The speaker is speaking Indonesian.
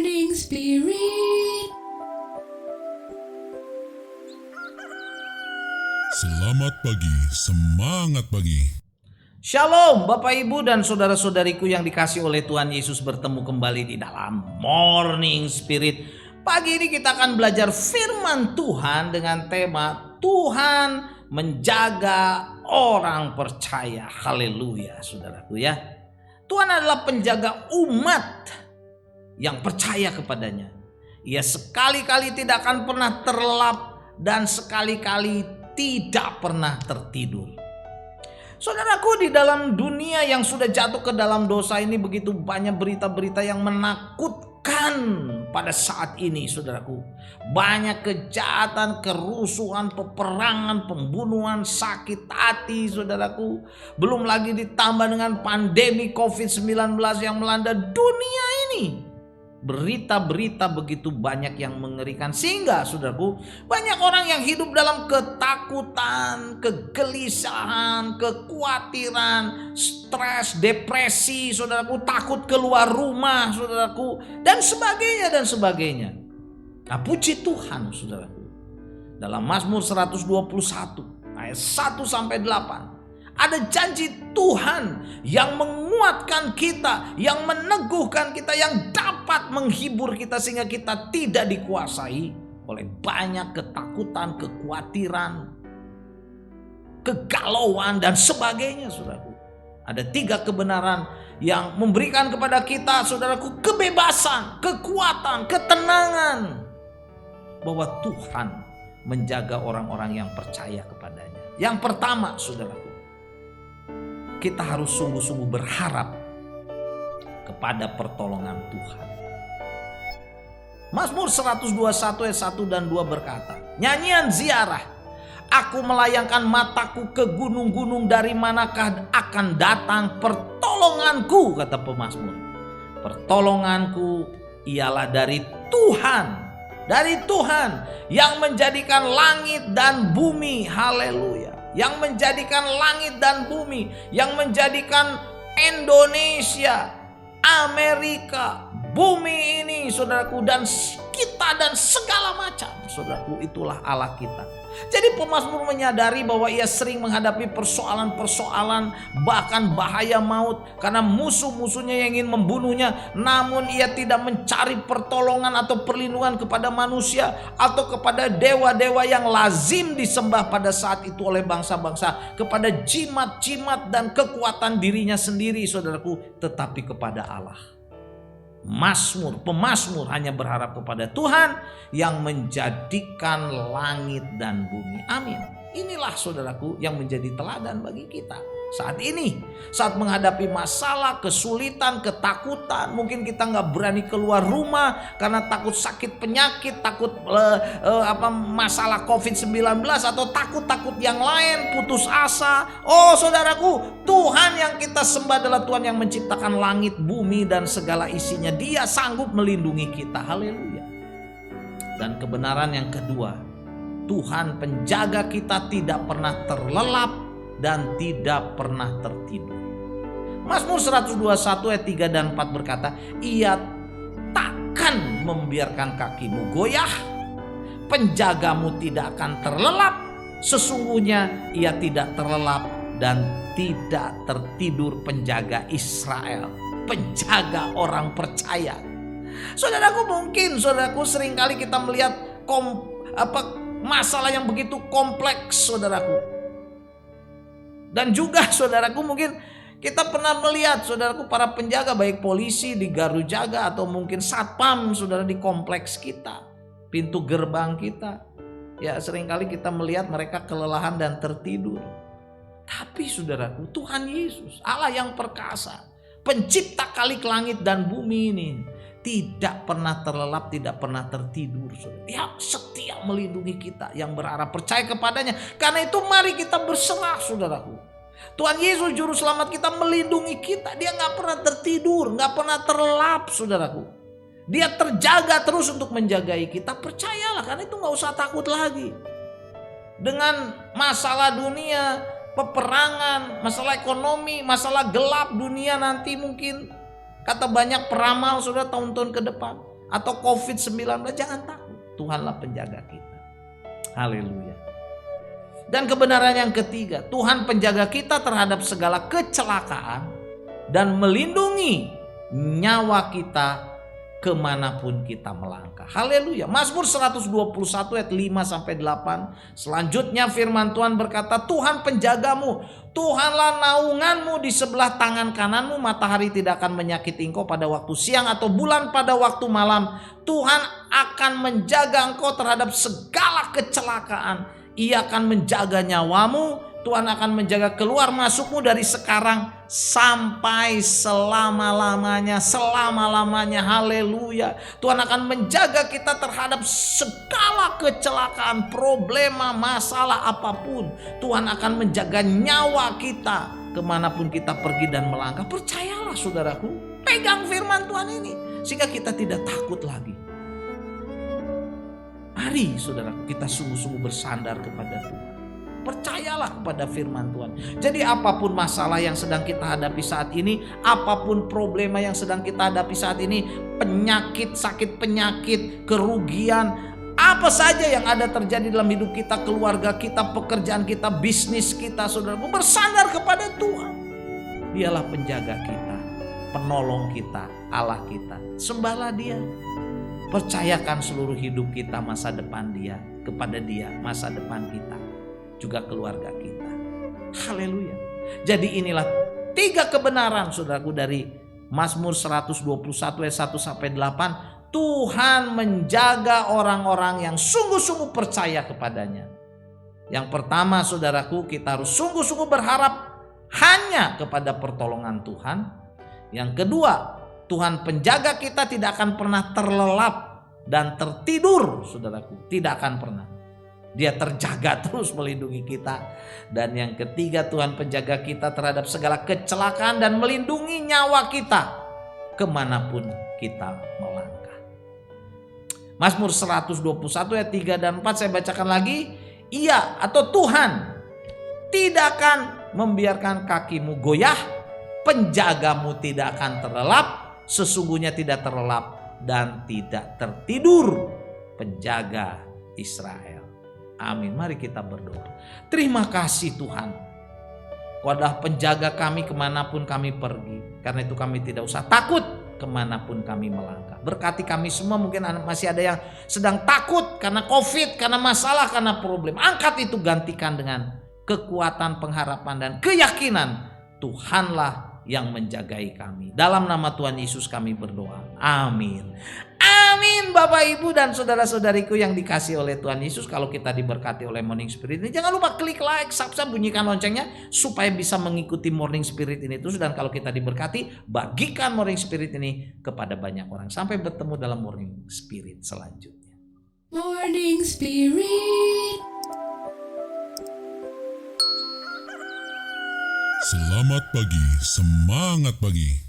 Morning Spirit. Selamat pagi, semangat pagi. Shalom Bapak Ibu dan saudara-saudariku yang dikasih oleh Tuhan Yesus, bertemu kembali di dalam Morning Spirit. Pagi ini kita akan belajar firman Tuhan dengan tema Tuhan menjaga orang percaya. Haleluya saudaraku ya. Tuhan adalah penjaga umat yang percaya kepadanya. Ia sekali-kali tidak akan pernah terlelap dan sekali-kali tidak pernah tertidur. Saudaraku, di dalam dunia yang sudah jatuh ke dalam dosa ini begitu banyak berita-berita yang menakutkan pada saat ini, saudaraku. Banyak kejahatan, kerusuhan, peperangan, pembunuhan, sakit hati, saudaraku. Belum lagi ditambah dengan pandemi COVID-19 yang melanda dunia ini. Berita-berita begitu banyak yang mengerikan sehingga saudaraku, banyak orang yang hidup dalam ketakutan, kegelisahan, kekhawatiran, stres, depresi, saudaraku, takut keluar rumah, saudaraku, dan sebagainya. Nah, puji Tuhan, saudaraku. Dalam Mazmur 121 ayat 1 sampai 8 ada janji Tuhan yang menguatkan kita, yang meneguhkan kita, yang dapat menghibur kita sehingga kita tidak dikuasai oleh banyak ketakutan, kekhawatiran, kegalauan dan sebagainya, saudaraku. Ada 3 kebenaran yang memberikan kepada kita, saudaraku, kebebasan, kekuatan, ketenangan, bahwa Tuhan menjaga orang-orang yang percaya kepadanya. Yang pertama, saudaraku, kita harus sungguh-sungguh berharap kepada pertolongan Tuhan. Mazmur 121 ayat 1 dan 2 berkata, nyanyian ziarah, aku melayangkan mataku ke gunung-gunung, dari manakah akan datang pertolonganku, kata pemazmur. Pertolonganku ialah dari Tuhan yang menjadikan langit dan bumi. Haleluya. Yang menjadikan langit dan bumi, yang menjadikan Indonesia, Amerika, bumi ini, saudaraku, dan kita dan segala macam, saudaraku, itulah Allah kita. Jadi pemazmur menyadari bahwa ia sering menghadapi persoalan-persoalan, bahkan bahaya maut karena musuh-musuhnya yang ingin membunuhnya. Namun ia tidak mencari pertolongan atau perlindungan kepada manusia atau kepada dewa-dewa yang lazim disembah pada saat itu oleh bangsa-bangsa, kepada jimat-jimat dan kekuatan dirinya sendiri, saudaraku, tetapi kepada Allah. Pemazmur hanya berharap kepada Tuhan yang menjadikan langit dan bumi. Amin. Inilah, saudaraku, yang menjadi teladan bagi kita saat ini. Saat menghadapi masalah, kesulitan, ketakutan, mungkin kita nggak berani keluar rumah karena takut sakit penyakit, takut masalah COVID-19 atau takut yang lain, putus asa. Oh saudaraku, Tuhan yang kita sembah adalah Tuhan yang menciptakan langit, bumi dan segala isinya. Dia sanggup melindungi kita. Haleluya. Dan kebenaran yang kedua, Tuhan penjaga kita tidak pernah terlelap dan tidak pernah tertidur. Mazmur 121 ayat 3 dan 4 berkata, ia takkan membiarkan kakimu goyah, penjagamu tidak akan terlelap, sesungguhnya ia tidak terlelap dan tidak tertidur penjaga Israel, penjaga orang percaya. Saudaraku, mungkin saudaraku seringkali kita melihat masalah yang begitu kompleks, saudaraku. Dan juga saudaraku, mungkin kita pernah melihat, saudaraku, para penjaga, baik polisi di gardu jaga atau mungkin satpam, saudara, di kompleks kita, pintu gerbang kita. Ya, seringkali kita melihat mereka kelelahan dan tertidur. Tapi saudaraku, Tuhan Yesus, Allah yang perkasa, pencipta kalik langit dan bumi ini, tidak pernah terlelap, tidak pernah tertidur. Dia setia melindungi kita yang berharap percaya kepadanya. Karena itu mari kita berserah, saudaraku. Tuhan Yesus Juru Selamat kita melindungi kita. Dia gak pernah tertidur, gak pernah terlelap, saudaraku. Dia terjaga terus untuk menjagai kita. Percayalah, karena itu gak usah takut lagi. Dengan masalah dunia, peperangan, masalah ekonomi, masalah gelap dunia nanti mungkin, kata banyak peramal, saudara, tahun-tahun ke depan atau COVID-19, jangan takut. Tuhanlah penjaga kita. Haleluya. Dan kebenaran yang ketiga, Tuhan penjaga kita terhadap segala kecelakaan dan melindungi nyawa kita kemanapun kita melangkah. Haleluya. Mazmur 121 ayat 5-8. Selanjutnya firman Tuhan berkata, Tuhan penjagamu, Tuhanlah naunganmu di sebelah tangan kananmu. Matahari tidak akan menyakiti engkau pada waktu siang atau bulan pada waktu malam. Tuhan akan menjaga engkau terhadap segala kecelakaan. Ia akan menjaga nyawamu. Tuhan akan menjaga keluar masukmu dari sekarang sampai selama-lamanya. Selama-lamanya. Haleluya. Tuhan akan menjaga kita terhadap segala kecelakaan, problema, masalah apapun. Tuhan akan menjaga nyawa kita kemanapun kita pergi dan melangkah. Percayalah saudaraku. Pegang firman Tuhan ini sehingga kita tidak takut lagi. Mari saudaraku, kita sungguh-sungguh bersandar kepada Tuhan. Percayalah kepada firman Tuhan. Jadi apapun masalah yang sedang kita hadapi saat ini, apapun problema yang sedang kita hadapi saat ini, penyakit, sakit penyakit, kerugian, apa saja yang ada terjadi dalam hidup kita, keluarga kita, pekerjaan kita, bisnis kita, saudaraku, bersandar kepada Tuhan. Dialah penjaga kita, penolong kita, Allah kita. Sembahlah Dia. Percayakan seluruh hidup kita, masa depan Dia, kepada Dia, masa depan kita, juga keluarga kita. Haleluya. Jadi inilah 3 kebenaran saudaraku dari Mazmur 121 ayat 1-8. Tuhan menjaga orang-orang yang sungguh-sungguh percaya kepadanya. Yang pertama saudaraku, kita harus sungguh-sungguh berharap hanya kepada pertolongan Tuhan. Yang kedua, Tuhan penjaga kita tidak akan pernah terlelap dan tertidur saudaraku. Tidak akan pernah. Dia terjaga terus melindungi kita. Dan yang ketiga, Tuhan penjaga kita terhadap segala kecelakaan dan melindungi nyawa kita kemanapun kita melangkah. Mazmur 121 ayat 3 dan 4 saya bacakan lagi. Ia atau Tuhan tidak akan membiarkan kakimu goyah, penjagamu tidak akan terlelap, sesungguhnya tidak terlelap dan tidak tertidur penjaga Israel. Amin. Mari kita berdoa. Terima kasih Tuhan, Kau adalah penjaga kami kemanapun kami pergi. Karena itu kami tidak usah takut kemanapun kami melangkah. Berkati kami semua. Mungkin masih ada yang sedang takut karena COVID, karena masalah, karena problem. Angkat itu, gantikan dengan kekuatan, pengharapan dan keyakinan Tuhanlah yang menjagai kami. Dalam nama Tuhan Yesus kami berdoa. Amin. Amin. Bapak, Ibu dan saudara-saudariku yang dikasihi oleh Tuhan Yesus, kalau kita diberkati oleh Morning Spirit ini, jangan lupa klik like, subscribe, bunyikan loncengnya supaya bisa mengikuti Morning Spirit ini terus. Dan kalau kita diberkati, bagikan Morning Spirit ini kepada banyak orang. Sampai bertemu dalam Morning Spirit selanjutnya. Morning Spirit. Selamat pagi, semangat pagi.